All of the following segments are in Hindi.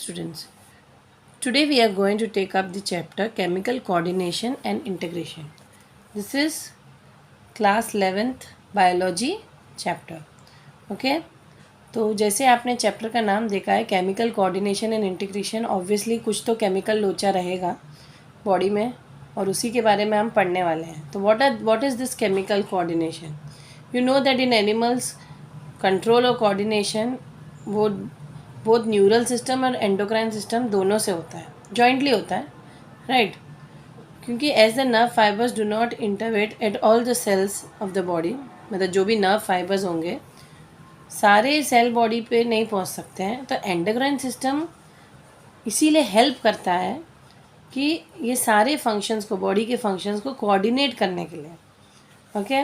Students, today we are going to take up the chapter Chemical Coordination and Integration. This is class 11th Biology chapter. Okay? तो जैसे आपने चैप्टर का नाम देखा है chemical coordination and integration, obviously कुछ तो केमिकल लोचा रहेगा बॉडी में और उसी के बारे में हम पढ़ने वाले हैं. तो what is this chemical coordination? You know that in animals control और कोऑर्डिनेशन वो बोथ न्यूरल सिस्टम और एंडोक्राइन सिस्टम दोनों से होता है, जॉइंटली होता है, राइट? क्योंकि as the nerve fibres do not innervate at all the cells of the body, मतलब जो भी नर्व फाइबर्स होंगे सारे सेल बॉडी पे नहीं पहुंच सकते हैं. तो एंडोक्राइन सिस्टम इसीलिए हेल्प करता है कि ये सारे फंक्शंस को, बॉडी के फंक्शंस को कोऑर्डिनेट करने के लिए. ओके,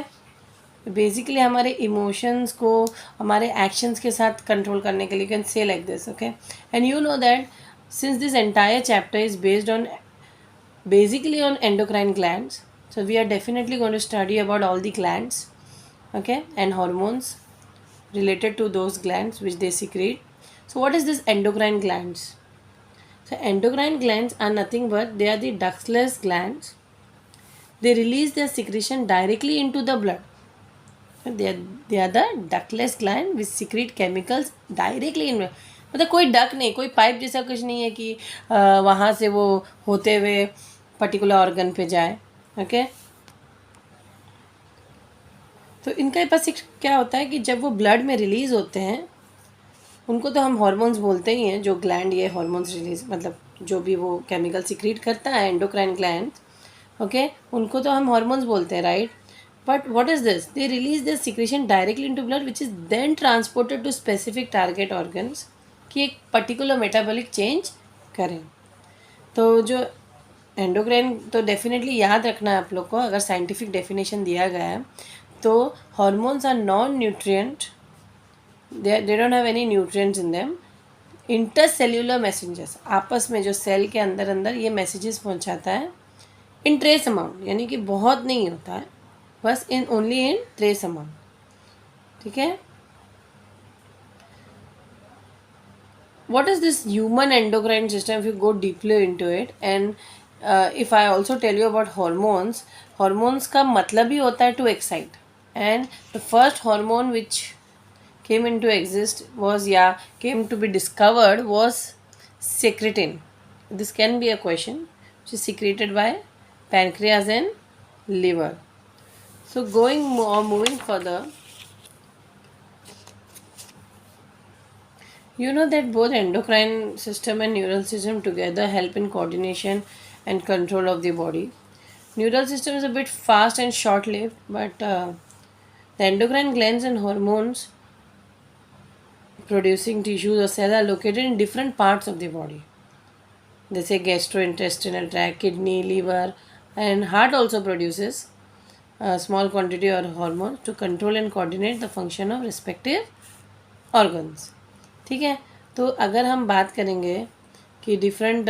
बेसिकली हमारे इमोशंस को हमारे एक्शंस के साथ कंट्रोल करने के लिए, can say like this. Okay, and you know that since this entire chapter is based on basically on endocrine glands, so we are definitely going to study about all the glands, okay, and hormones related to those glands which they secrete. So what is this endocrine glands? So endocrine glands are nothing but they are the ductless glands. They release their secretion directly into the blood. They are the ductless gland which secrete chemicals directly in, मतलब कोई डक नहीं, कोई पाइप जैसा कुछ नहीं है कि वहाँ से वो होते हुए पर्टिकुलर ऑर्गन पे जाए. ओके, तो इनके पास एक क्या होता है कि जब वो ब्लड में रिलीज़ होते हैं, उनको तो हम हार्मोन्स बोलते ही हैं. जो ग्लैंड ये हार्मोन्स रिलीज, मतलब जो भी वो केमिकल सिक्रीट करता है एंडोक्राइन ग्लैंड, ओके, उनको तो हम हार्मोन्स बोलते हैं, right? But what is this? They release their secretion directly into blood, which is then transported to specific target organs कि एक पर्टिकुलर मेटाबॉलिक चेंज करें. तो जो एंडोक्राइन, तो डेफिनेटली याद रखना है आप लोग को, अगर साइंटिफिक डेफिनेशन दिया गया है तो hormones are non nutrient, they don't have any nutrients in them. Intercellular messengers, आपस में जो सेल के अंदर अंदर ये मैसेजेस पहुंचाता है इन ट्रेस अमाउंट, यानी कि बहुत नहीं होता है, बस in only in trace amount. ठीक है. What is this human endocrine system if you go deeply into it? And if I also tell you about hormones, hormones का मतलब ही होता है to excite. And the first hormone which came into exist was, came to be discovered was secretin. This can be a question, which is secreted by pancreas and liver. So moving further, you know that both endocrine system and neural system together help in coordination and control of the body. Neural system is a bit fast and short-lived, but the endocrine glands and hormones producing tissues or cells are located in different parts of the body. They say gastrointestinal tract, kidney, liver, and heart also produces a small quantity of hormones to control and coordinate the function of respective organs. ठीक है. तो अगर हम बात करेंगे कि डिफरेंट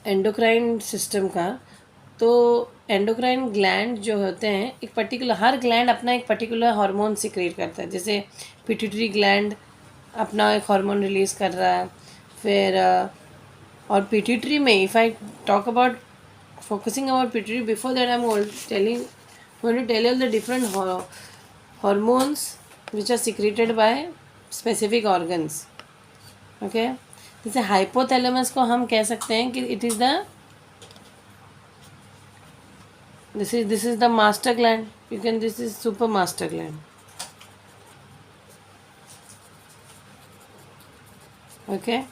एंडोक्राइन सिस्टम का, तो एंडोक्राइन ग्लैंड जो होते हैं एक पर्टिकुलर, हर ग्लैंड अपना एक पर्टिकुलर हार्मोन सिक्रेट करता है. जैसे पिट्यूटरी ग्लैंड अपना एक हार्मोन रिलीज़ कर रहा है. फिर और पिट्यूटरी में, if I talk about focusing about pituitary, before that I am going to tell you the different hormones which are secreted by specific organs. Okay, जैसे हाइपोथैलेमस को हम कह सकते हैं कि it is the this is the master gland. This is super master gland. Okay,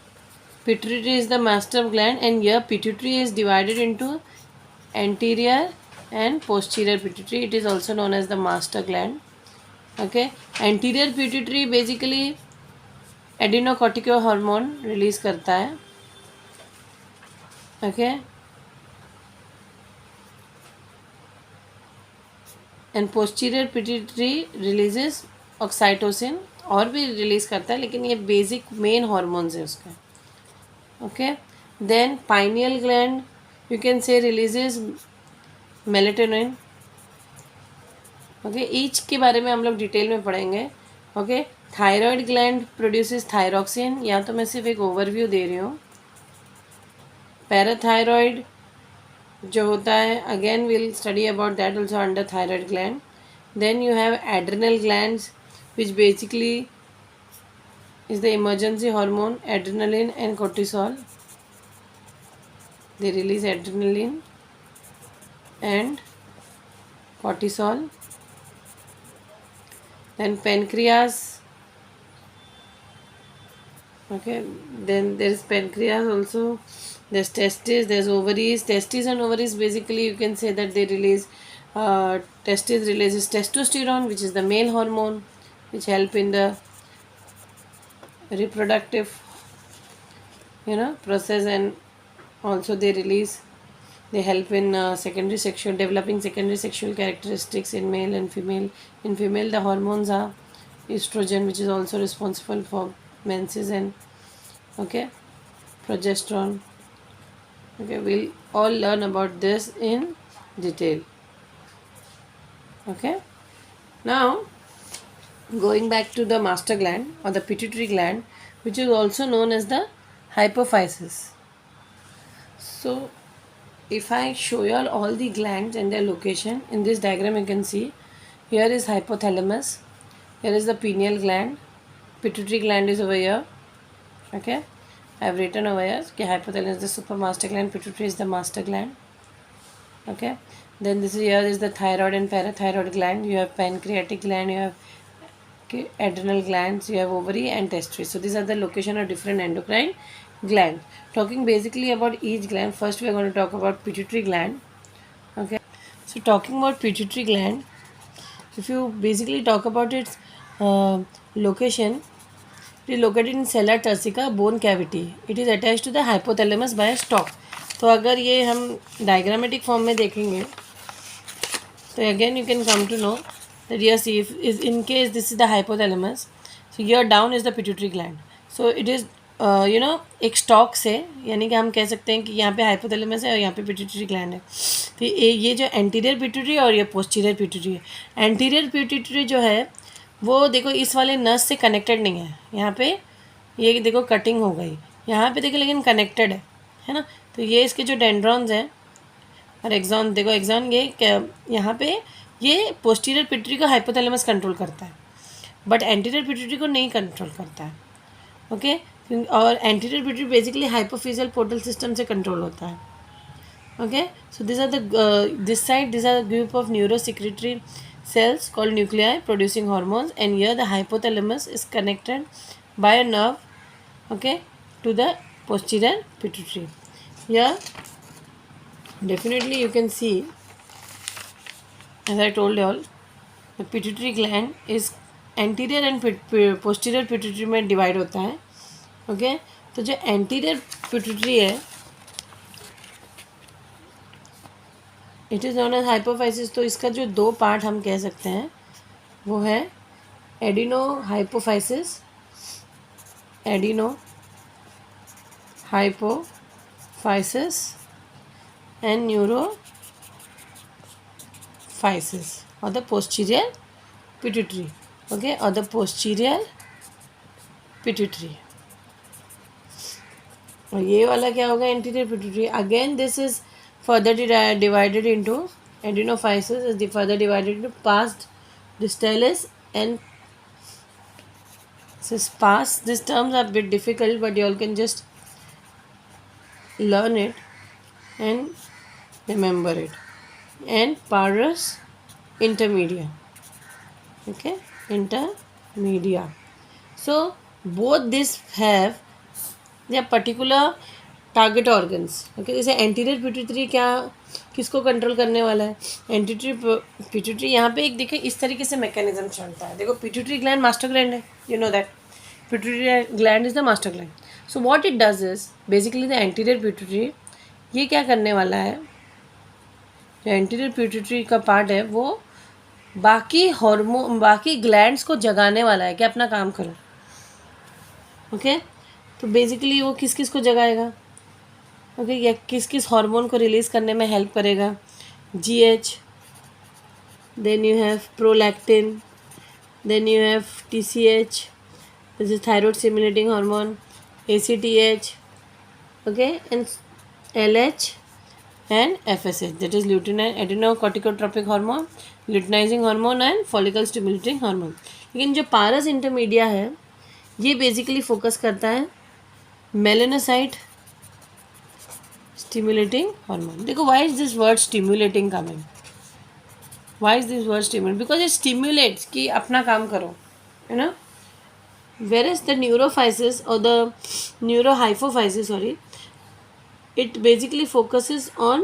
pituitary is the master gland, and here pituitary is divided into anterior and posterior pituitary. It is also known as the master gland. Okay, anterior pituitary basically adenocortical hormone release करता है. Okay, and posterior pituitary releases oxytocin, और भी रिलीज करता है, लेकिन ये बेसिक मेन हॉर्मोन्स है उसका. Okay, then pineal gland you can say releases melatonin. Okay, each के बारे में हम लोग डिटेल में पढ़ेंगे. Okay, thyroid gland produces thyroxine, या तो मैं सिर्फ एक ओवरव्यू दे रही हूँ. पैराथायरॉयड जो होता है, again will study about that also under thyroid gland. Then you have adrenal glands which basically is the emergency hormone adrenaline and cortisol. They release adrenaline and cortisol. Then pancreas. Okay, then there is pancreas also. There's testes, there's ovaries. Testes and ovaries, basically you can say that they release testes releases testosterone, which is the male hormone which help in the reproductive process, and also they help in developing secondary sexual characteristics in male and female. In female, the hormones are estrogen, which is also responsible for menses, and progesterone. Okay, we'll all learn about this in detail. Okay, now going back to the master gland or the pituitary gland, which is also known as the hypophysis. So if I show you all the glands and their location, in this diagram you can see here is hypothalamus, here is the pineal gland, pituitary gland is over here. Okay, I have written over here okay, hypothalamus is the supermaster gland, pituitary is the master gland. Okay, then here is the thyroid and parathyroid gland, you have pancreatic gland, you have adrenal glands, you have ovary and testes. So these are the location of different endocrine glands. Talking basically about each gland, first we are going to talk about pituitary gland. Okay, so talking about pituitary gland, if you basically talk about its location, it is located in sella turcica bone cavity. It is attached to the hypothalamus by a stalk. तो अगर ये हम डायग्रामेटिक फॉर्म में देखेंगे तो again you can come to know that yes, if is in case this is the hypothalamus, so here down is the pituitary gland. So it is एक स्टॉक से, यानी कि हम कह सकते हैं कि यहाँ पे हाइपोथैलेमस है और यहाँ पे पिट्यूटरी ग्लैंड है. तो ये जो एंटीरियर पिट्यूटरी और ये पोस्टीरियर पिट्यूटरी है. एंटीरियर पिट्यूटरी जो है वो देखो इस वाले नर्स से कनेक्टेड नहीं है. यहाँ पे ये देखो कटिंग हो गई, यहाँ पे देखो लेकिन कनेक्टेड है ना. तो ये इसके जो डेंड्रॉन्स हैं और एक्सॉन, देखो एक्सॉन ये यहाँ पे ये पोस्टीरियर पिट्यूटरी को हाइपोथैलेमस कंट्रोल करता है, बट एंटीरियर पिट्यूटरी को नहीं कंट्रोल करता है. ओके, और anterior pituitary basically hypophyseal portal system से कंट्रोल होता है. Okay, so this are this side this are group of neurosecretory cells called nuclei producing hormones, and here the hypothalamus is connected by a nerve, okay, to the posterior pituitary. Here definitely you can see, as I told you all, the pituitary gland is anterior and posterior pituitary में divide होता है. ओके, तो जो anterior pituitary है it is known as hypophysis. तो इसका जो दो पार्ट हम कह सकते हैं वो है adenohypophysis, adenohypophysis and neurohypophysis और द पोस्टीरियर पिट्यूटरी. ओके, और द पोस्टीरियर पिट्यूटरी. और ये वाला क्या होगा, anterior pituitary. Again this is further divided into adenophysis is further divided into pars, distalis and pars. These terms are a bit difficult, but you all can just learn it and remember it. And pars intermedia. Okay, intermedia. So both these have their particular target organs. Okay, जैसे एंटीरियर पिट्यूटरी क्या किसको कंट्रोल करने वाला है, एंटीरियर पिट्यूटरी. यहाँ पे एक देखिए इस तरीके से मैकेनिज्म चलता है. देखो पिट्यूटरी ग्लैंड मास्टर ग्लैंड है, you know that pituitary gland is the master gland. So what it does is basically the anterior pituitary ये क्या करने वाला है, जो एंटीरियर पिट्यूटरी का पार्ट है वो बाकी ग्लैंड्स को जगाने वाला है कि अपना काम करो. ओके, तो बेसिकली वो किस किस को जगाएगा, ओके, या किस किस हार्मोन को रिलीज़ करने में हेल्प करेगा. GH, then you have prolactin, then you have TCH, This is thyroid stimulating hormone, ACTH, okay, and LH and FSH, that is luteinizing adrenocorticotropic hormone, luteinizing hormone and follicle stimulating hormone. लेकिन जो पारस इंटरमीडिया है ये बेसिकली फोकस करता है मेलेनोसाइट स्टिमुलेटिंग हार्मोन. देखो why is this word stimulating coming, why is this word stimulate, because it stimulates कि अपना काम करो, है ना. Whereas the neurophysis or the neurohypophysis, it basically focuses on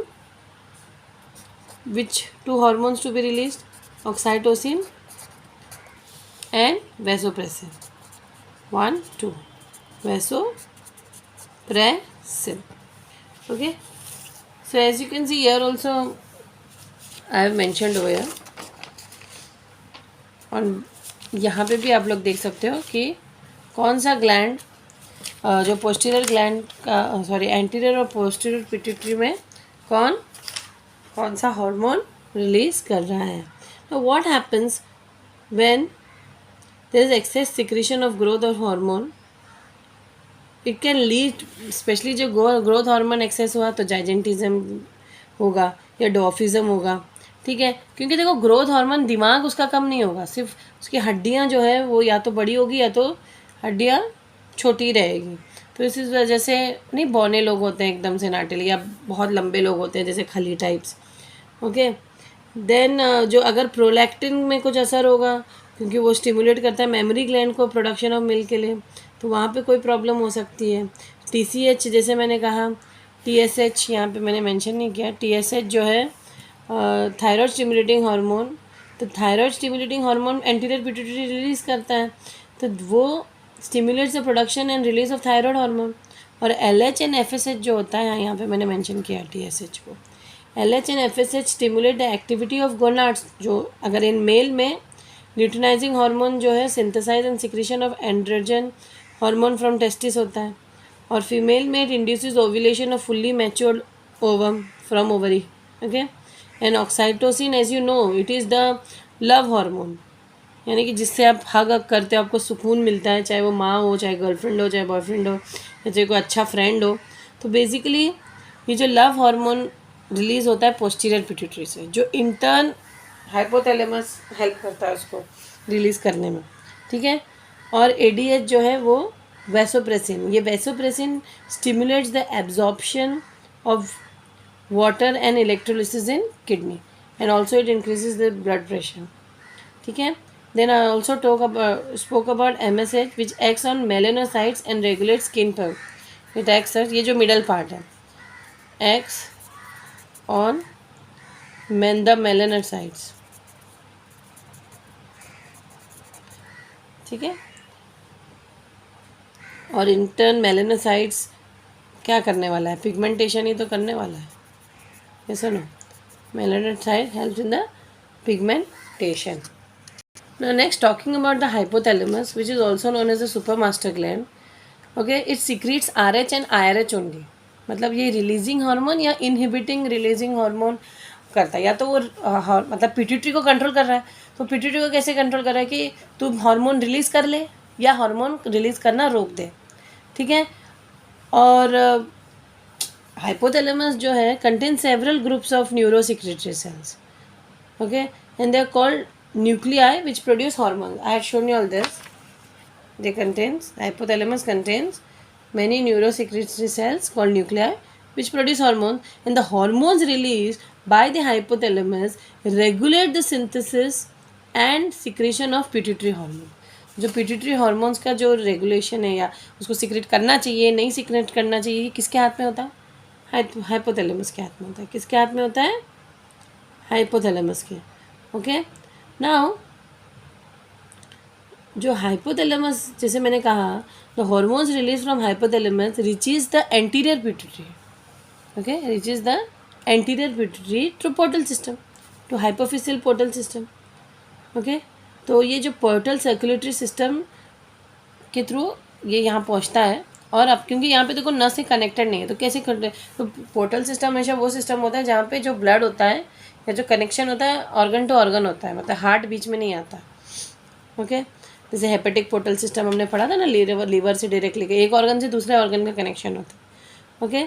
which two hormones to be released, oxytocin and vasopressin. 1, 2, vasopressin. Okay, so as you can see here also I have mentioned over here. और यहाँ पे भी आप लोग देख सकते हो कि कौन सा ग्लैंड जो पोस्टीरियर ग्लैंड का एंटीरियर और पोस्टीरियर पिट्यूटरी में कौन सा हार्मोन रिलीज कर रहा है. तो what happens when there is excess secretion of growth और hormone, it can lead, specially जो ग्रोथ हार्मोन एक्सेस हुआ तो जाइजेंटिज्म होगा या डॉर्फिज्म होगा. ठीक है, क्योंकि देखो ग्रोथ हार्मोन दिमाग उसका कम नहीं होगा, सिर्फ उसकी हड्डियां जो है वो या तो बड़ी होगी या तो हड्डियां छोटी रहेगी. तो इस वजह से नहीं, बौने लोग होते हैं एकदम से नाटेले, या बहुत लंबे लोग होते हैं जैसे खली टाइप्स. ओके, देन जो अगर प्रोलैक्टिन में कुछ असर होगा क्योंकि वो स्टिमुलेट करता है मेमोरी ग्लैंड को प्रोडक्शन ऑफ मिल्क के लिए, तो वहाँ पे कोई प्रॉब्लम हो सकती है. TCH जैसे मैंने कहा, TSH यहाँ पे मैंने मेंशन नहीं किया, TSH जो है थायराइड स्टिमुलेटिंग हार्मोन, तो thyroid stimulating hormone anterior pituitary release करता है, तो वो stimulates the production and release of thyroid hormone. और LH एंड FSH जो होता है यहाँ पे मैंने मेंशन किया TSH को. LH and FSH stimulate the activity of gonads, जो अगर इन मेल में ल्यूटिनाइजिंग हार्मोन जो है synthesise and secretion of androgen hormone from testis होता है, और फीमेल में it induces ovulation of fully matured ovum from ovary. Okay, and oxytocin as you know it is the love hormone, यानी कि जिससे आप हग करते हो आपको सुकून मिलता है, चाहे वो माँ हो, चाहे गर्लफ्रेंड हो, चाहे बॉयफ्रेंड हो, या चाहे कोई अच्छा फ्रेंड हो. तो बेसिकली ये जो लव हार्मोन रिलीज़ होता है पोस्टीरियर पिट्यूटरी से, जो इंटर्न हाइपोथैलेमस हेल्प करता है उसको रिलीज़ करने में. ठीक है, और ADH जो है वो वैसोप्रेसिन, ये vasopressin stimulates the absorption of water and electrolysis in kidney, and also it increases the blood pressure. ठीक है, then I also spoke about MSH which acts on melanocytes and regulate skin पर. इट एक्ट्स, ये जो मिडल पार्ट है, एक्ट्स ऑन द मेलेनोसाइट्स. ठीक है, और इंटर्न मेलेनोसाइट्स क्या करने वाला है, पिगमेंटेशन ही तो करने वाला है. ये सुनो, melanocyte helps in the pigmentation. Now next, talking about the hypothalamus, which is also known as the supermaster gland. Okay, it secretes RH and IRH only. मतलब ये रिलीजिंग हार्मोन या इनहिबिटिंग रिलीजिंग हार्मोन करता है, या तो वो मतलब पिट्यूटरी को कंट्रोल कर रहा है. तो पिट्यूटरी को कैसे कंट्रोल कर रहा है कि तू हार्मोन रिलीज कर ले या हार्मोन रिलीज करना रोक दे. ठीक है, और हाइपोथैलेमस जो है contain several groups of neurosecretory cells. Okay, and they are called nuclei which produce hormones. I had shown you all this. The hypothalamus contains many neurosecretory cells called nuclei which produce hormones, and the hormones released by the hypothalamus regulate the synthesis and secretion of pituitary hormone. जो पिट्यूटरी हार्मोन्स का जो रेगुलेशन है या उसको सीक्रेट करना चाहिए नहीं सीक्रेट करना चाहिए, किसके हाथ में होता है? हाइपोथैलेमस के हाथ में होता है. किसके हाथ में होता है? हाइपोथैलेमस के. ओके, नाउ जो हाइपोथैलेमस, जैसे मैंने कहा, the hormones release from hypothalamus reaches the anterior pituitary. Okay, reaches the anterior pituitary through portal system to hypophyseal portal system. Okay, तो ये जो पोर्टल सर्कुलेटरी सिस्टम के थ्रू ये यहाँ पहुँचता है, और अब क्योंकि यहाँ पे देखो नस से कनेक्टेड नहीं है तो कैसे तो पोर्टल सिस्टम हमेशा वो सिस्टम होता है जहाँ पे जो ब्लड होता है या जो कनेक्शन होता है ऑर्गन टू ऑर्गन होता है, मतलब हार्ट बीच में नहीं आता. ओके, जैसे हेपेटिक पोर्टल सिस्टम हमने पढ़ा था ना, लीवर से डायरेक्टली एक ऑर्गन से दूसरे ऑर्गन का कनेक्शन होता है। ओके,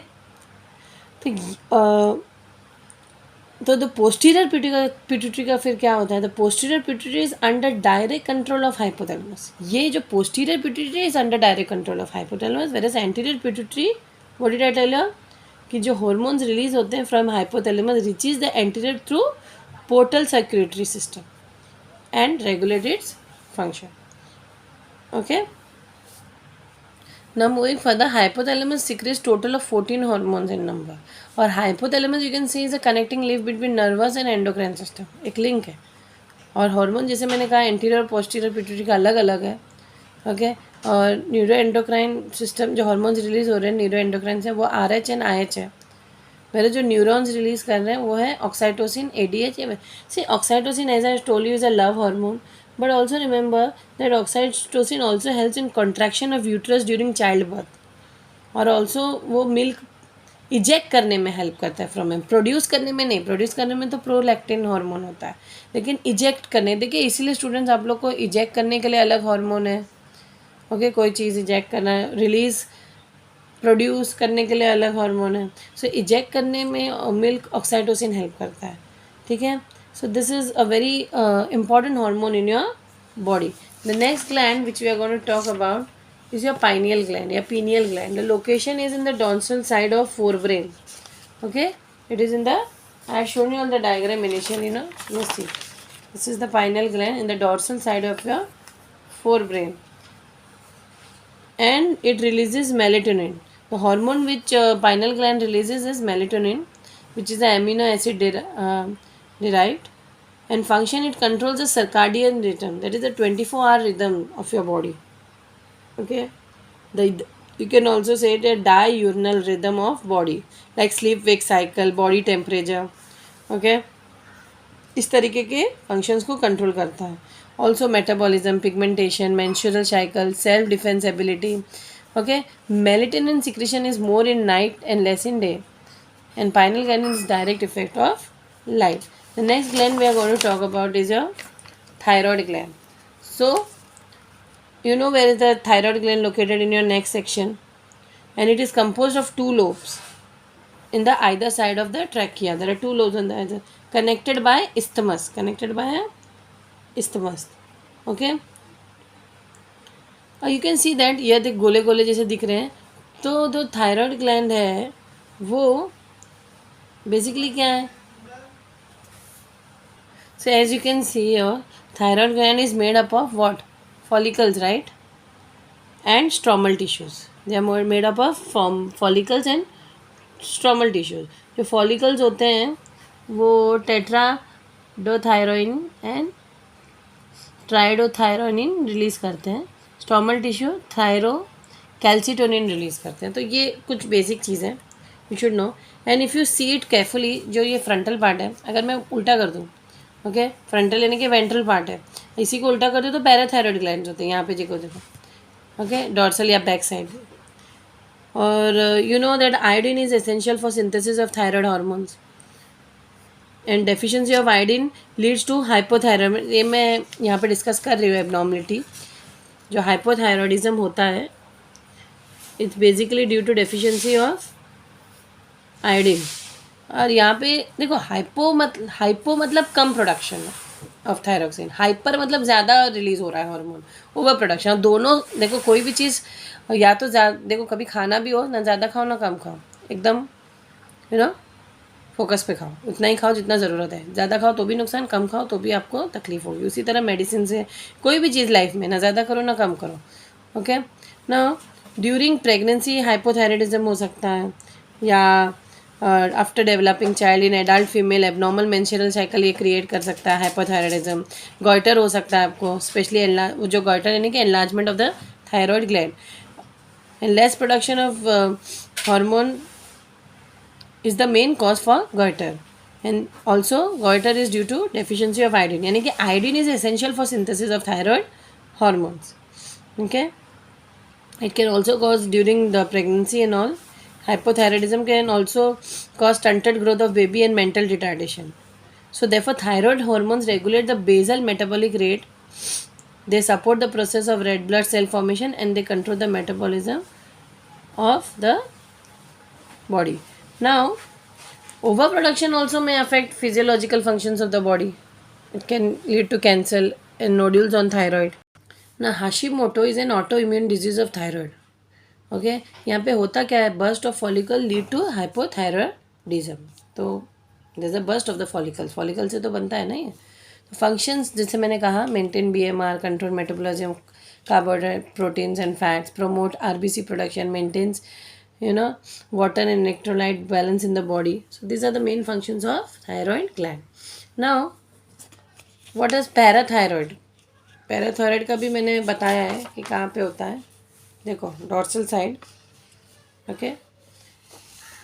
तो द पोस्टीरियर पिट्यूटरी का फिर क्या होता है? The posterior pituitary is under direct control of hypothalamus. ये जो posterior pituitary is under direct control of hypothalamus, whereas anterior pituitary, what did I tell you, कि जो हॉर्मोन्स रिलीज होते हैं from hypothalamus reaches the anterior through portal circulatory system and regulate its function. Okay, now moving further, hypothalamus secretes total of 14 hormones in number, और hypothalamus you can see is a connecting link between nervous and endocrine system, एक लिंक है। और हार्मोन जैसे मैंने कहा एंटीरियर और पोस्टीरियर पिट्यूटरी का अलग अलग है। ओके, और न्यूरो एंडोक्राइन सिस्टम जो हार्मोन्स रिलीज हो रहे हैं न्यूरो एंडोक्राइन से, वो RH एंड IH है। मेरे जो न्यूरॉन्स रिलीज कर रहे हैं वो है oxytocin, ADH। See oxytocin as I told you is a love hormone, but also remember that oxytocin also helps in contraction of uterus during childbirth, और also वो मिल्क इजेक्ट करने में हेल्प करता है फ्रॉम एम, प्रोड्यूस करने में नहीं, प्रोड्यूस करने में तो प्रोलैक्टिन हार्मोन होता है, लेकिन इजेक्ट करने, देखिए इसीलिए स्टूडेंट्स आप लोग को इजेक्ट करने के लिए अलग हार्मोन है। ओके, कोई चीज़ इजेक्ट करना है, रिलीज प्रोड्यूस करने के लिए अलग हार्मोन है। सो इजेक्ट करने में मिल्क ऑक्साइटोसिन हेल्प करता है। ठीक है, so this is a very important hormone in your body. The next gland which we are going to talk about is your pineal gland या pineal gland. The location is in the dorsal side of forebrain. Okay, it is in the, I have shown you on the diagram initially, you see this is the pineal gland in the dorsal side of your forebrain, and it releases melatonin. The hormone which pineal gland releases is melatonin, which is an amino acid derived, and function it controls the circadian rhythm, that is the 24-hour rhythm of your body. Okay, you can also say the diurnal rhythm of body, like sleep wake cycle, body temperature. Okay, इस तरीके के फंक्शंस को कंट्रोल करता है। Also metabolism, pigmentation, menstrual cycle, self defence ability. Okay, melatonin secretion is more in night and less in day, and pineal gland is direct effect of light. The next gland we are going to talk about is your thyroid gland. So you know where is the thyroid gland located in your next section, and it is composed of two lobes in the either side of the trachea. There are two lobes on the other, connected by isthmus, okay, you can see that ये देख गोले गोले जैसे दिख रहे हैं, तो जो थायराइड ग्लैंड है वो बेसिकली क्या है? So as you can see here, thyroid gland is made up of what? Follicles, right? And stromal tissues. They are made up of follicles and stromal tissues. जो follicles होते हैं वो टेट्राडोथायरोइन एंड ट्राइडोथायरोनिन रिलीज़ करते हैं, स्टोमल टिश्यू कैल्सिटोनिन रिलीज़ करते हैं। तो ये कुछ बेसिक चीज़ें you should know, and if you see it carefully, जो ये फ्रंटल पार्ट है, अगर मैं उल्टा कर दूँ, ओके, फ्रंटल यानी कि वेंट्रल पार्ट है, इसी को उल्टा कर दूँ तो पैराथायरॉयड ग्लैंड्स होते हैं यहाँ पे, देखो, ओके, डॉर्सल या बैक साइड। और you know that iodine is essential for synthesis of thyroid hormones, and deficiency of iodine leads to hypothyroid. ये मैं यहाँ पे डिस्कस कर रही हूँ एबनॉर्मलिटी, जो हाइपोथायरॉयडिज्म होता है, it's basically due to deficiency of iodine. और यहाँ पे देखो, हाइपो मतलब कम प्रोडक्शन ऑफ थायरोक्सिन, हाइपर मतलब ज़्यादा रिलीज़ हो रहा है हार्मोन, ओवर प्रोडक्शन। दोनों देखो, कोई भी चीज़ या तो देखो, कभी खाना भी हो ना, ज़्यादा खाओ ना कम खाओ, एकदम फोकस पे खाओ, उतना ही खाओ जितना ज़रूरत है। ज़्यादा खाओ तो भी नुकसान, कम खाओ तो भी आपको तकलीफ होगी। उसी तरह मेडिसिन से कोई भी चीज़ लाइफ में ना ज़्यादा करो ना कम करो। ओके, ना ड्यूरिंग प्रेगनेंसी हाइपोथायरॉयडिज्म हो सकता है, या after developing child in adult female abnormal menstrual cycle ये क्रिएट कर सकता है हाइपोथायरॉयडिज्म। गॉइटर हो सकता है आपको, स्पेशली जो गॉइटर यानी कि enlargement of the thyroid gland, and less production of hormone is the main cause for goiter, and also goiter is due to deficiency of iodine, यानी कि iodine is essential for synthesis of thyroid hormones. Okay, it can also cause during the pregnancy and all. Hypothyroidism can also cause stunted growth of baby and mental retardation. So therefore thyroid hormones regulate the basal metabolic rate They support the process of red blood cell formation and they control the metabolism of the body. Now, overproduction also may affect physiological functions of the body. It can lead to cancer and nodules on thyroid. Now, Hashimoto is an autoimmune disease of thyroid. Okay यहाँ पे होता क्या है, burst of follicle lead to hypothyroidism. तो this a burst of the follicle, follicle से तो बनता है ना ये. तो फंक्शंस जैसे मैंने कहा, maintain BMR, control metabolism, carbohydrate, proteins and fats, promote RBC production, maintains water and electrolyte balance in the body. So these are the main functions of thyroid gland. Now what is parathyroid? Parathyroid का भी मैंने बताया है कि कहाँ पे होता है. देखो डॉर्सल साइड. ओके,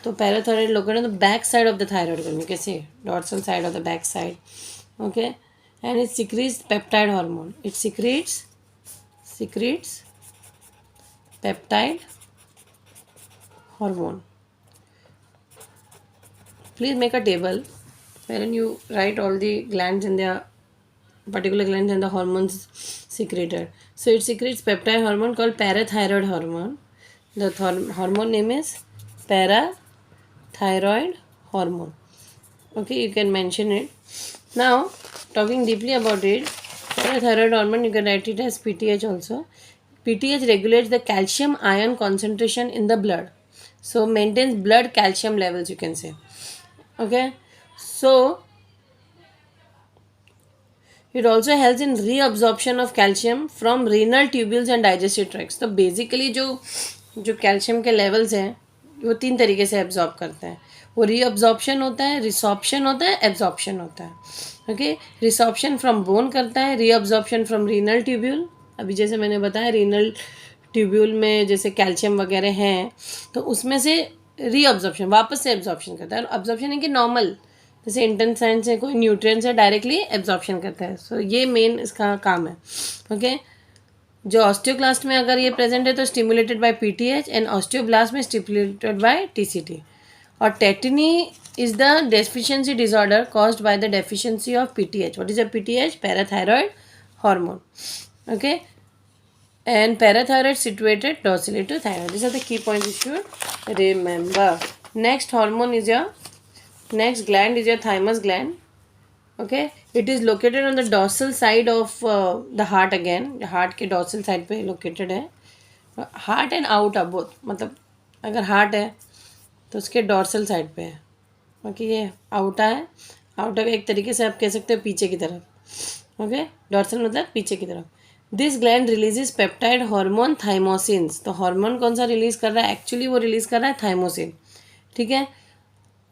तो parathyroid located on the back side of the thyroid gland. कैसे? Dorsal side of the back side. Okay, and it secretes peptide hormone. It secretes peptide hormone. Please make a table wherein you write all the glands and their particular glands and the hormones secreted. So it secretes peptide hormone called parathyroid hormone. The hormone name is parathyroid hormone. Okay, you can mention it. Now, talking deeply about it, parathyroid hormone, you can write it as PTH also. PTH regulates the calcium ion concentration in the blood. So maintains blood calcium levels, you can say. Okay, so it also helps in reabsorption of calcium from renal tubules and digestive tracts. तो basically जो कैल्शियम के लेवल्स हैं वो 3 तरीके से एब्जॉर्ब करते हैं. वो रीअब्जॉर्प्शन होता है, रिसॉर्प्शन होता है, एब्जॉर्प्शन होता है. ओके, रिसॉर्प्शन फ्रॉम बोन करता है, रीअब्जॉर्प्शन फ्रॉम रीनल ट्यूब्यूल. अभी जैसे मैंने बताया रीनल ट्यूब्यूल में जैसे कैल्शियम वगैरह हैं तो उसमें से रीअब्जॉर्प्शन वापस से एब्जॉर्प्शन करता है. अब्जॉर्प्शन है कि नॉर्मल जैसे इंटेस्टाइन से कोई न्यूट्रिएंट्स है डायरेक्टली एब्जॉर्प्शन करता है. सो ये मेन इसका काम है. ओके, जो ऑस्टियोक्लास्ट में अगर ये प्रेजेंट है तो stimulated by PTH and osteoblast में स्टिमुलेटेड बाय टीसीटी. और tetani is the deficiency disorder caused by the deficiency of PTH. What is a PTH? Parathyroid hormone. Okay, and parathyroid situated dorsally to thyroid. These are the key points you should remember. Next gland is your thymus gland. Okay, it is located on the dorsal side of the heart again. Heart के dorsal side पे located है. Heart and outer both. मतलब अगर heart है तो उसके dorsal side पे है. Okay, ये outer है. outer एक तरीके से आप कह सकते हो पीछे की तरफ. Okay, dorsal मतलब पीछे की तरफ. This gland releases peptide hormone thymosins. तो हार्मोन कौन सा रिलीज कर रहा है? एक्चुअली वो रिलीज कर रहा है थाइमोसिन. ठीक है,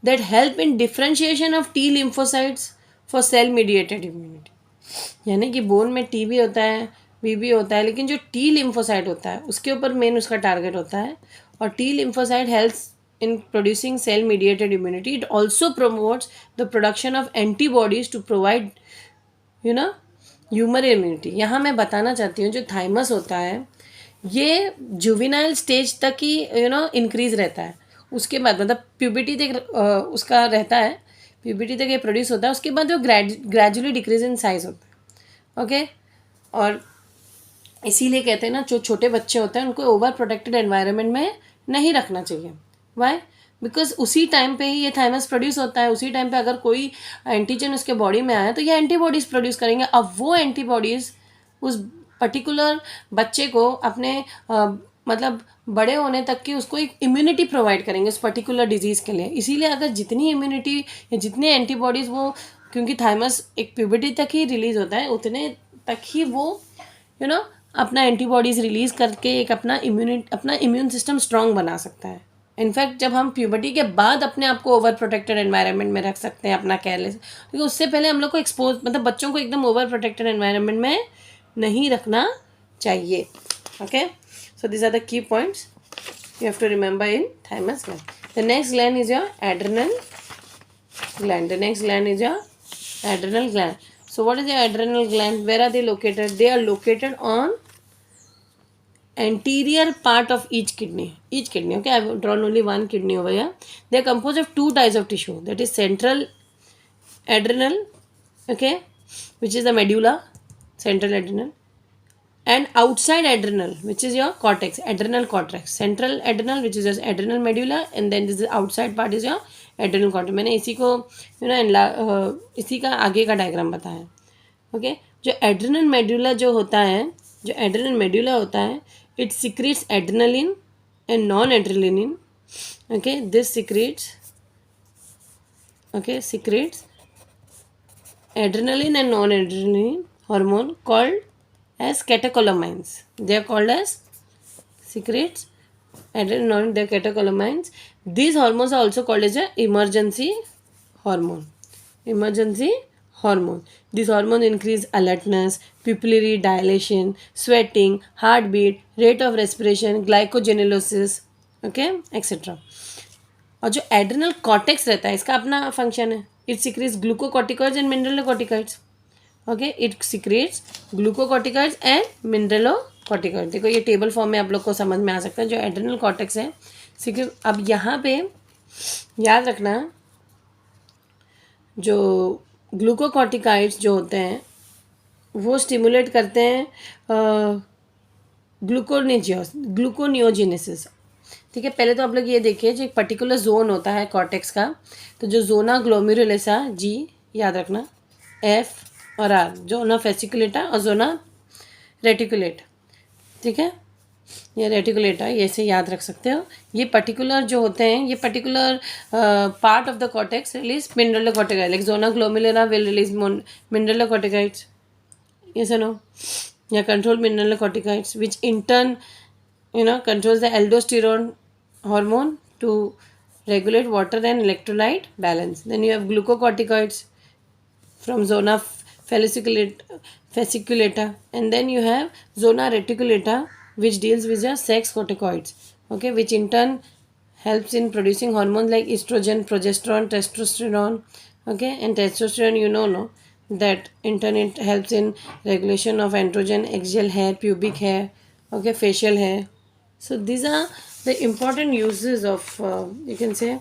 that help in differentiation of T lymphocytes for sale mediated immunity. यानी कि बोन में टी भी होता है, बी भी होता है, लेकिन जो टी लिम्फोसाइट होता है उसके ऊपर मेन उसका टारगेट होता है. और T lymphocyte helps in producing cell mediated immunity. It also promotes the production of antibodies to provide humour immunity. यहाँ मैं बताना चाहती हूँ जो थाइमस होता है ये जुविनाइल स्टेज तक ही इंक्रीज रहता है. उसके बाद मतलब प्यूबर्टी तक उसका रहता है, प्यूबर्टी तक ये प्रोड्यूस होता है. उसके बाद वो ग्रेजुअली डिक्रीज इन साइज होता है. ओके, और इसीलिए कहते हैं ना जो छोटे बच्चे होते हैं उनको ओवर प्रोटेक्टेड एनवायरनमेंट में नहीं रखना चाहिए. वाई? बिकॉज उसी टाइम पे ही ये थाइमस प्रोड्यूस होता है. उसी टाइम पे अगर कोई एंटीजन उसके बॉडी में आया तो ये एंटीबॉडीज़ प्रोड्यूस करेंगे. अब वो एंटीबॉडीज़ उस पर्टिकुलर बच्चे को अपने मतलब बड़े होने तक की उसको एक इम्यूनिटी प्रोवाइड करेंगे उस पर्टिकुलर डिजीज़ के लिए. इसीलिए अगर जितनी इम्यूनिटी या जितने एंटीबॉडीज़ वो, क्योंकि थाइमस एक प्यूबर्टी तक ही रिलीज़ होता है, उतने तक ही वो अपना एंटीबॉडीज़ रिलीज़ करके एक अपना इम्यून सिस्टम स्ट्रॉन्ग बना सकता है. इनफैक्ट जब हम प्यूबर्टी के बाद अपने आप को ओवर प्रोटेक्टेड एनवायरनमेंट में रख सकते हैं अपना केयरलेस, क्योंकि उससे पहले हम लोग को एक्सपोज मतलब बच्चों को एकदम ओवर प्रोटेक्टेड एनवायरनमेंट में नहीं रखना चाहिए. Okay, so this are the key points you have to remember in thymus gland. The next gland is your adrenal gland. So what is the adrenal gland? Where are they located? They are located on anterior part of each kidney. Okay, I have drawn only one kidney over here. They are composed of 2 types of tissue. That is central adrenal, okay, which is the medulla, central adrenal, and outside adrenal, which is your cortex, adrenal cortex, central adrenal, which is your adrenal medulla, and then this is outside part is your adrenal cortex. मैंने इसी को इसी का आगे का डायग्राम बताया. ओके, जो एड्रेनल मेडुला जो होता है, जो एड्रेनल मेडुला होता है, it secretes adrenaline and non adrenaline. Okay, this secretes adrenaline and non-adrenaline hormone called as catecholamines. They are called as secretes adrenaline. They are catecholamines. These hormones are also called as a emergency hormone. Emergency hormone. These hormones increase alertness, pupillary dilation, sweating, heartbeat, rate of respiration, glycogenolysis, okay, etc. और जो एड्रेनल कॉर्टेक्स रहता है, इसका अपना फंक्शन है. It secretes glucocorticoids and mineralocorticoids. Okay, it secretes glucocorticoids and mineralocorticoids. देखो ये टेबल फॉर्म में आप लोग को समझ में आ सकता है. जो एड्रेनल कॉर्टेक्स है सिक्रेट. अब यहाँ पे याद रखना, जो ग्लूकोकॉर्टिकॉइड्स जो होते हैं वो स्टिमुलेट करते हैं ग्लूकोनियोजेनेसिस. ठीक है, पहले तो आप लोग ये देखिए, जो एक पर्टिकुलर जोन होता है कॉर्टेक्स का, तो जो जोना ग्लोमेरुलसा जी याद रखना, एफ और आर, जोना फेसिकुलेटा और जोना रेटिकुलेट. ठीक है, ये रेटिकुलेटा, ये ऐसे याद रख सकते हो. ये पर्टिकुलर जो होते हैं, ये particular part of the cortex release mineralocorticoid. Like zona glomerulosa will release mineralocorticoids, yes or no, या control mineralocorticoids which in turn controls the aldosterone hormone to regulate water and electrolyte balance. Then you have glucocorticoids from zona fasciculata, and then you have zona reticulata, which deals with your sex corticoids, okay, which in turn helps in producing hormones like estrogen, progesterone, testosterone. Okay, and testosterone, no, that in turn it helps in regulation of androgen, axial hair, pubic hair, okay, facial hair. So these are the important uses of you can say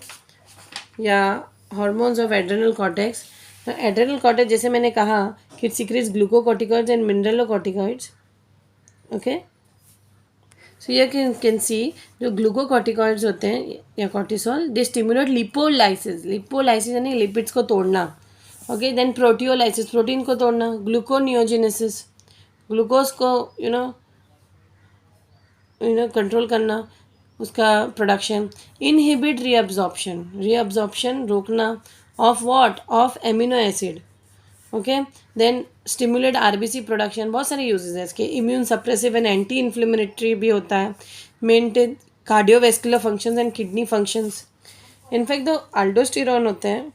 hormones of adrenal cortex. Now, adrenal cortex, जैसे मैंने कहा कि it secretes glucocorticoids and mineralocorticoids. Okay, so here you can see जो ग्लूकोकॉर्टिकॉइड्स होते हैं या कॉर्टिसोल, दे स्टिमुलेट लिपोलाइसिस. लिपोलाइसिस यानी लिपिड्स को तोड़ना. ओके, देन प्रोटियोलाइसिस, प्रोटीन को तोड़ना. ग्लूकोनियोजेनेसिस, ग्लूकोज को कंट्रोल करना, उसका प्रोडक्शन. इनहिबिट रीअब्जॉर्प्शन, रीअब्जॉर्प्शन रोकना of what, of amino acid. Okay, then stimulate RBC production. बहुत सारे यूजेस हैं इसके. Immune suppressive and anti inflammatory भी होता है. Maintain cardiovascular functions and kidney functions. In fact जो अल्डोस्टेरोन होते हैं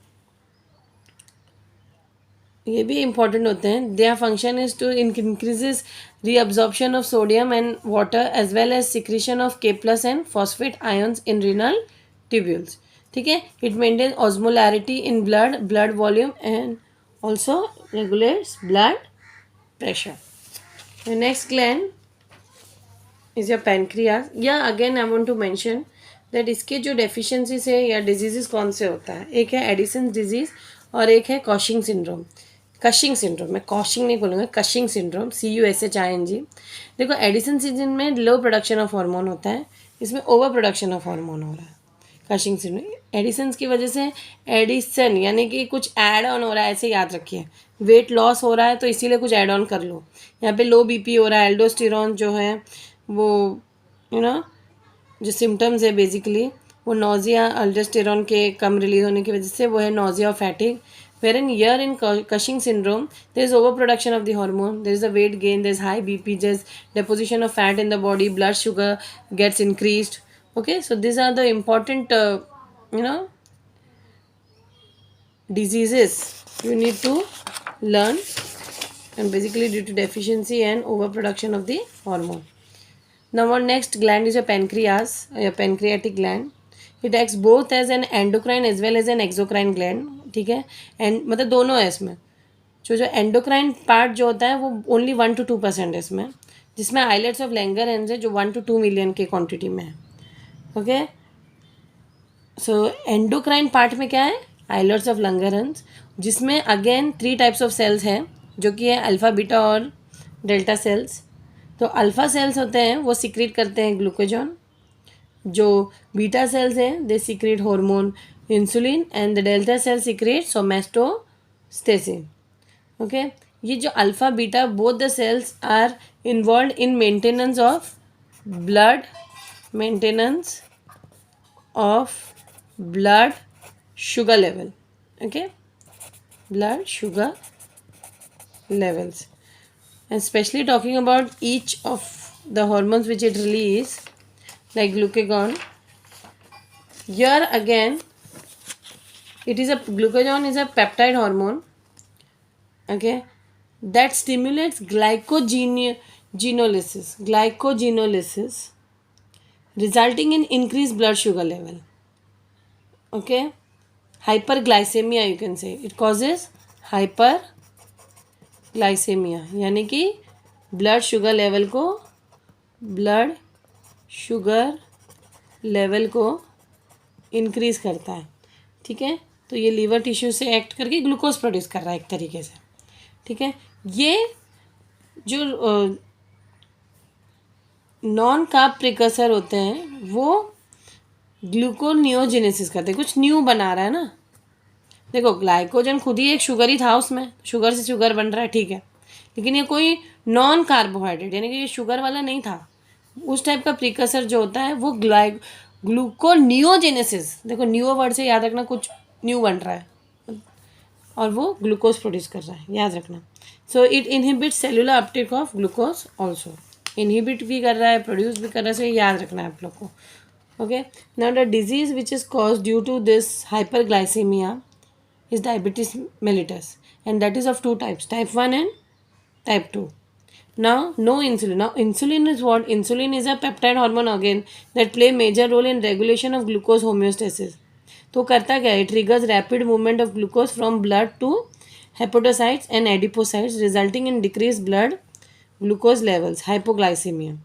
ये भी इंपॉर्टेंट होते हैं. Their function is to increases reabsorption of sodium and water as well as secretion of K+ and phosphate ions in renal tubules. ठीक है, it maintain osmolarity in blood volume and also regulates blood pressure. The next gland is your pancreas. या again I want to mention that इसके जो डेफिशिएंसीज है या डिजीजेस कौन से होता है. एक है एडिसन डिजीज और एक है कशिंग सिंड्रोम. कशिंग सिंड्रोम, मैं कशिंग नहीं बोलूँगा, कशिंग सिंड्रोम, CUSHING. देखो, एडिसन सीजन में लो प्रोडक्शन ऑफ हार्मोन होता है, इसमें ओवर प्रोडक्शन ऑफ हार्मोन हो रहा है. कशिंग सिंड्रोम एडिसन्स की वजह से, एडिसन यानी कि कुछ ऐड ऑन हो रहा है, ऐसे याद रखिए. वेट लॉस हो रहा है तो इसीलिए कुछ ऐड ऑन कर लो. यहाँ पे लो BP हो रहा है, एल्डोस्टेरोन जो है वो जो सिम्टम्स है बेसिकली वो नोजिया, अल्डोस्टेरोन के कम रिलीज होने की वजह से वो है नोजिया और fatigue. Wherein here in Cushing syndrome, there is overproduction of the hormone, there is a weight gain, there is high BP, there is deposition of fat in the body, blood sugar gets increased. Okay, so these are the important, diseases you need to learn, and basically due to deficiency and overproduction of the hormone. Now our next gland is your pancreas, your pancreatic gland. It acts both as an endocrine as well as an exocrine gland. ठीक है, एंड मतलब दोनों है इसमें. जो एंडोक्राइन पार्ट जो होता है वो ओनली 1 to 2% है इसमें, जिसमें आइलेट्स ऑफ लैंगरहैंस है जो 1 to 2 मिलियन के क्वांटिटी में है. ओके, सो एंडोक्राइन पार्ट में क्या है, आइलेट्स ऑफ लैंगरहैंस, जिसमें अगेन 3 टाइप्स ऑफ सेल्स हैं जो कि है अल्फा, बीटा और डेल्टा सेल्स. तो अल्फ़ा सेल्स होते हैं वो सीक्रेट करते हैं ग्लूकोजॉन, जो बीटा सेल्स हैं they secrete hormone insulin, and the delta cell secrete somatostatin. Okay, ये जो alpha beta both the cells are involve in maintenance of blood sugar level. Okay, blood sugar levels, and especially talking about each of the hormones which it release, like glucagon. Here again, glucagon is a peptide hormone. Okay, that stimulates glycogenolysis, resulting in increased blood sugar level. Okay, hyperglycemia, you can say it causes hyperglycemia, यानी कि ब्लड शुगर लेवल को इंक्रीज करता है. ठीक है, तो ये लीवर टिश्यू से एक्ट करके ग्लूकोज प्रोड्यूस कर रहा है एक तरीके से. ठीक है, ये जो नॉन कार्ब प्रिकर्सर होते हैं वो ग्लूकोनियोजेनेसिस करते हैं, कुछ न्यू बना रहा है ना. देखो, ग्लाइकोजन खुद ही एक शुगर ही था, उसमें शुगर से शुगर बन रहा है, ठीक है, लेकिन ये कोई नॉन कार्बोहाइड्रेट यानी कि ये शुगर वाला नहीं था. उस टाइप का प्रिकर्सर जो होता है वो ग्लूकोनियोजेनेसिस, देखो न्यू वर्ड से याद रखना, कुछ न्यू बन रहा है और वो ग्लूकोज प्रोड्यूस कर रहा है, याद रखना. So it inhibits cellular Uptake of glucose also, inhibit भी कर रहा है, प्रोड्यूस भी कर रहा है, सो ये याद रखना है आप लोग को. Okay, now the disease which is cause due to this hyperglycemia is diabetes mellitus, and that is of two types, type 1 and type 2. Now no insulin. Now insulin is what? Insulin is a peptide hormone again that play major role in regulation of glucose homeostasis. तो करता क्या है? It triggers rapid movement of glucose from blood to hepatocytes and adipocytes, resulting in decreased blood glucose levels, hypoglycemia.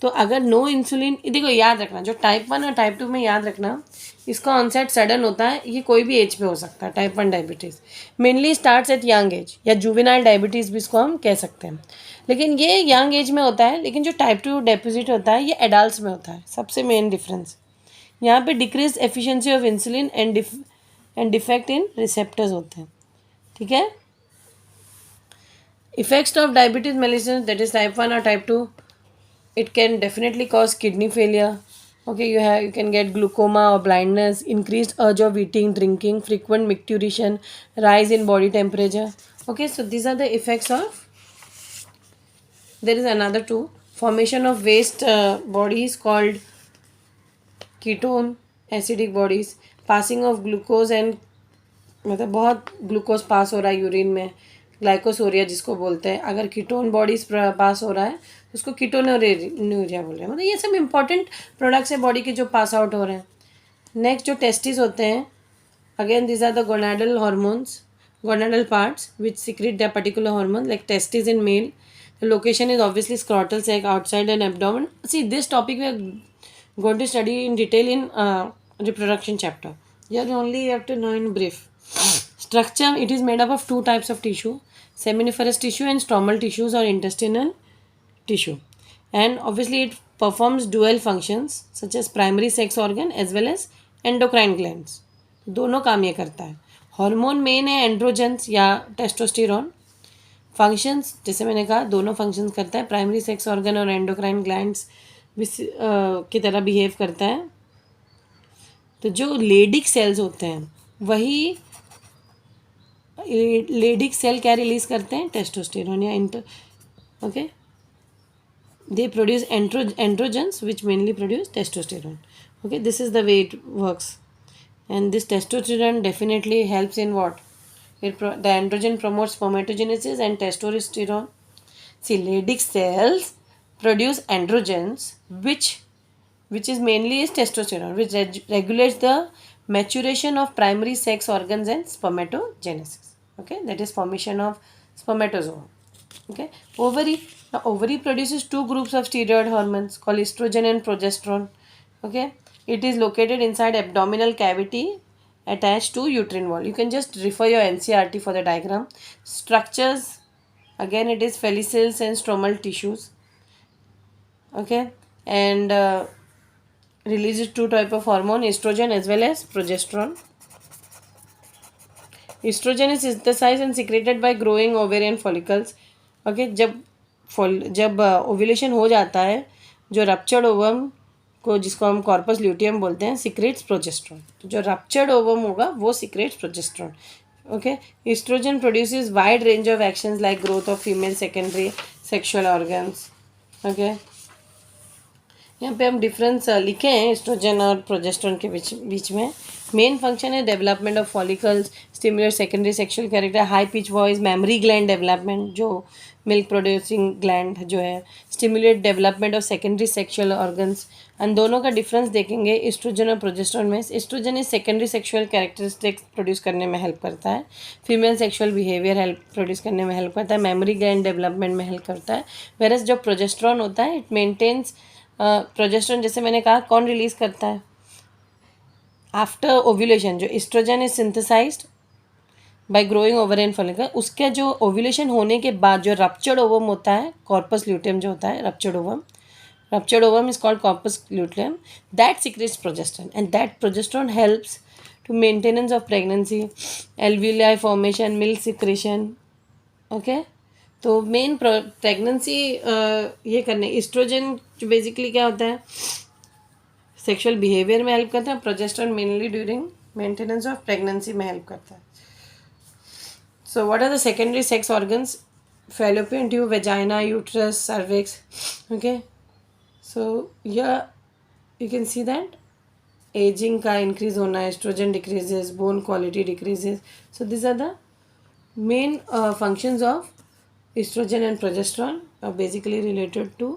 तो अगर नो इंसुलिन, देखो याद रखना, जो टाइप 1 और टाइप 2 में याद रखना, इसका ऑनसेट सडन होता है, ये कोई भी एज पे हो सकता है. Type 1 diabetes mainly starts at young age, या जुवेनाइल डायबिटीज़ भी इसको हम कह सकते हैं, लेकिन ये यंग एज में होता है. लेकिन जो टाइप 2 डेपोजिट होता है ये एडल्ट में होता है. सबसे मेन डिफरेंस यहाँ पे decrease efficiency of insulin and defect in receptors होते हैं. ठीक है, effects of diabetes mellitus, that is type 1 और type 2. It can definitely cause kidney failure. Okay, you can get glaucoma or blindness, increased urge of eating, drinking, frequent micturition, rise in body temperature. Okay, so these are the effects of. There is another two, formation of waste bodies called ketone acidic bodies, passing of glucose and मतलब बहुत ग्लूकोज पास हो रहा है यूरिन में, ग्लाइकोसोरिया जिसको बोलते हैं. अगर कीटोन बॉडीज पास हो रहा है तो उसको कीटोनूरिया बोल रहे हैं. मतलब ये सब इंपॉर्टेंट प्रोडक्ट्स है बॉडी के जो पास आउट हो रहे हैं. नेक्स्ट जो टेस्टिस होते हैं, again this are the gonadal hormones, gonadal parts which secrete the particular hormone, like testis in male. The location is obviously scrotal sac outside an abdomen. See, this topic we are going to study in detail in reproduction chapter. Here only you have to know in brief. Structure, it is made up of two types of tissue, seminiferous tissue and stromal tissues or intestinal tissue. And obviously it performs dual functions such as primary sex organ as well as endocrine glands. दोनों काम ये करता है. हार्मोन मेन है एंड्रोजेंस या टेस्टोस्टेरोन. फंक्शंस जैसे मैंने कहा दोनों फंक्शंस करता है, प्राइमरी सेक्स ऑर्गन और एंडोक्राइन ग्लैंड्स की तरह बिहेव करता है. तो जो लेडिक सेल्स होते हैं वही लेडिक सेल क्या रिलीज करते हैं? टेस्टोस्टेरोन या okay, they produce androgens which mainly produce testosterone. Okay, this is the way it works, and this testosterone definitely helps in what? The androgen promotes spermatogenesis and testosterone. See, Leydig cells produce androgens, which is mainly is testosterone, which regulates the maturation of primary sex organs and spermatogenesis. Okay, that is formation of spermatozoa. Okay, ovary. Now, ovary produces two groups of steroid hormones called estrogen and progesterone. Okay, it is located inside abdominal cavity attached to uterine wall. You can just refer your NCERT for the diagram. Structures, again it is follicles and stromal tissues. Okay, and releases two type of hormone, estrogen as well as progesterone. Estrogen is synthesized and secreted by growing ovarian follicles. Okay, जब ओव्यूलेशन हो जाता है, जो रप्चर्ड ओवम को, जिसको हम कॉर्पस ल्यूटियम बोलते हैं, सिक्रेट्स प्रोजेस्ट्रॉन. तो जो रप्चर्ड ओवम होगा वो secretes progesterone. Okay, estrogen produces wide range of actions like growth of female secondary sexual organs. Okay, यहाँ पे हम डिफरेंस लिखे हैं एस्ट्रोजन और प्रोजेस्ट्रॉन के बीच में. मेन फंक्शन है development of follicles, stimulate secondary sexual character, high pitch voice, memory gland development, जो मिल्क प्रोड्यूसिंग ग्लैंड जो है, stimulate development of secondary sexual organs. And दोनों का डिफरेंस देखेंगे एस्ट्रोजन और प्रोजेस्ट्रॉन में. Estrogen is secondary sexual characteristics produce करने में हेल्प करता है, female sexual behaviour help produce करने में हेल्प करता है, मेमोरी ग्लैंड डेवलपमेंट में हेल्प करता है. वेरस जो प्रोजेस्ट्रॉन होता है, इट मेंटेन्स, प्रोजेस्ट्रॉन जैसे मैंने कहा कौन रिलीज करता है आफ्टर ओव्यूलेशन. जो estrogen is synthesized by growing ovarian follicle, उसके जो ओव्यूलेशन होने के बाद जो रप्चर्ड ओवम होता है, कॉर्पस ल्यूटियम जो होता है, ruptured ovum is called corpus luteum, that secretes progesterone and that progesterone helps to maintenance of pregnancy, alveoli formation, milk secretion. Okay, तो मेन प्रेगनेंसी ये करने एस्ट्रोजन जो बेसिकली क्या होता है, सेक्सुअल बिहेवियर में हेल्प करता है. Progesterone mainly during maintenance of pregnancy में हेल्प करता है. So what are the secondary sex organs? Fallopian tube, vagina, uterus, cervix. Okay, so you can see that ageing का इंक्रीज होना, estrogen decreases, bone quality decreases. So this are the main functions of estrogen and progesterone are basically related to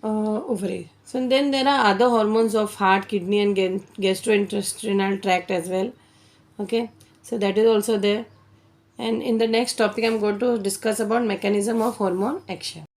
ovary. So then there are other hormones of heart, kidney and gastrointestinal tract as well. Okay, so that is also there. And in the next topic I'm going to discuss about mechanism of hormone action.